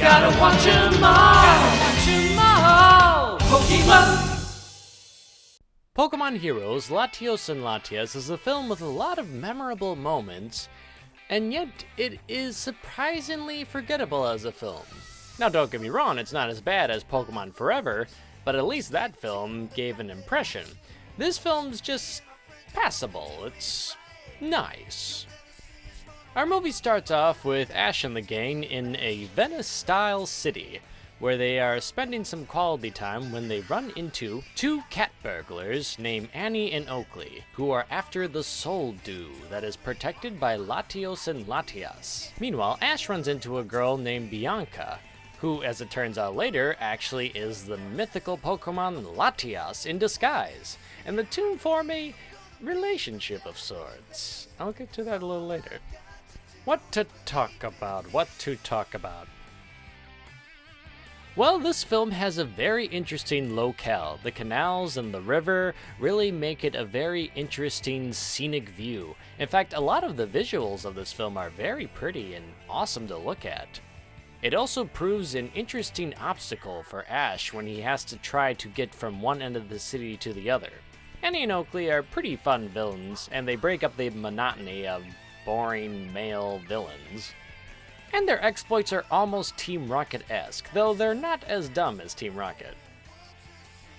gotta watch 'em all. Pokemonth. Pokemon Heroes, Latios and Latias is a film with a lot of memorable moments, and yet it is surprisingly forgettable as a film. Now don't get me wrong, it's not as bad as Pokemon Forever, but at least that film gave an impression. This film's just passable, it's nice. Our movie starts off with Ash and the gang in a Venice-style city, where they are spending some quality time when they run into two cat burglars named Annie and Oakley, who are after the Soul Dew that is protected by Latios and Latias. Meanwhile, Ash runs into a girl named Bianca, who, as it turns out later, actually is the mythical Pokemon Latias in disguise, and the two form a relationship of sorts. I'll get to that a little later. What to talk about? Well, this film has a very interesting locale. The canals and the river really make it a very interesting scenic view. In fact, a lot of the visuals of this film are very pretty and awesome to look at. It also proves an interesting obstacle for Ash when he has to try to get from one end of the city to the other. Annie and Oakley are pretty fun villains, and they break up the monotony of boring male villains. And their exploits are almost Team Rocket-esque, though they're not as dumb as Team Rocket.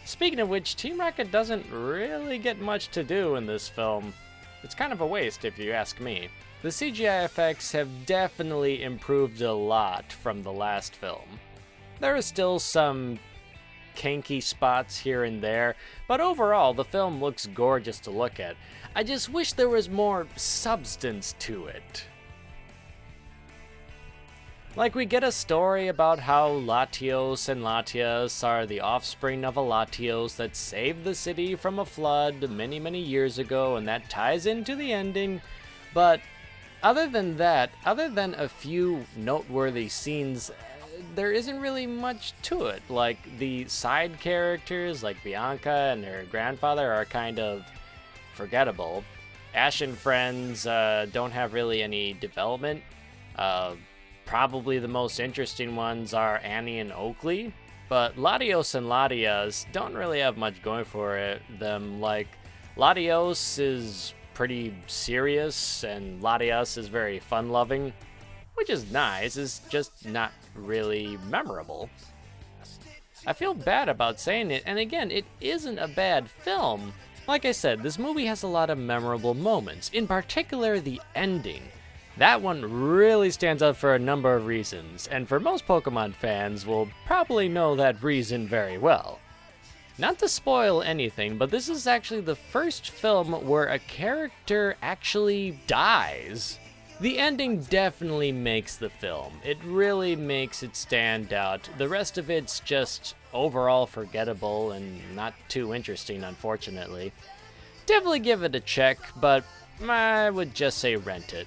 Speaking of which, Team Rocket doesn't really get much to do in this film. It's kind of a waste if you ask me. The CGI effects have definitely improved a lot from the last film. There are still some kinky spots here and there, but overall the film looks gorgeous to look at. I just wish there was more substance to it. Like, we get a story about how Latios and Latias are the offspring of a Latios that saved the city from a flood many years ago, and that ties into the ending. But other than that, other than a few noteworthy scenes, there isn't really much to it. Like, the side characters, like Bianca and her grandfather, are kind of forgettable. Ash and friends don't have really any development. Probably the most interesting ones are Annie and Oakley, but Latios and Latias don't really have much going for them. Like, Latios is pretty serious, and Latias is very fun-loving, which is nice, it's just not really memorable. I feel bad about saying it, and again, it isn't a bad film. Like I said, this movie has a lot of memorable moments, in particular the ending. That one really stands out for a number of reasons, and for most Pokemon fans will probably know that reason very well. Not to spoil anything, but this is actually the first film where a character actually dies. The ending definitely makes the film. It really makes it stand out. The rest of it's just overall forgettable and not too interesting, unfortunately. Definitely give it a check, but I would just say rent it.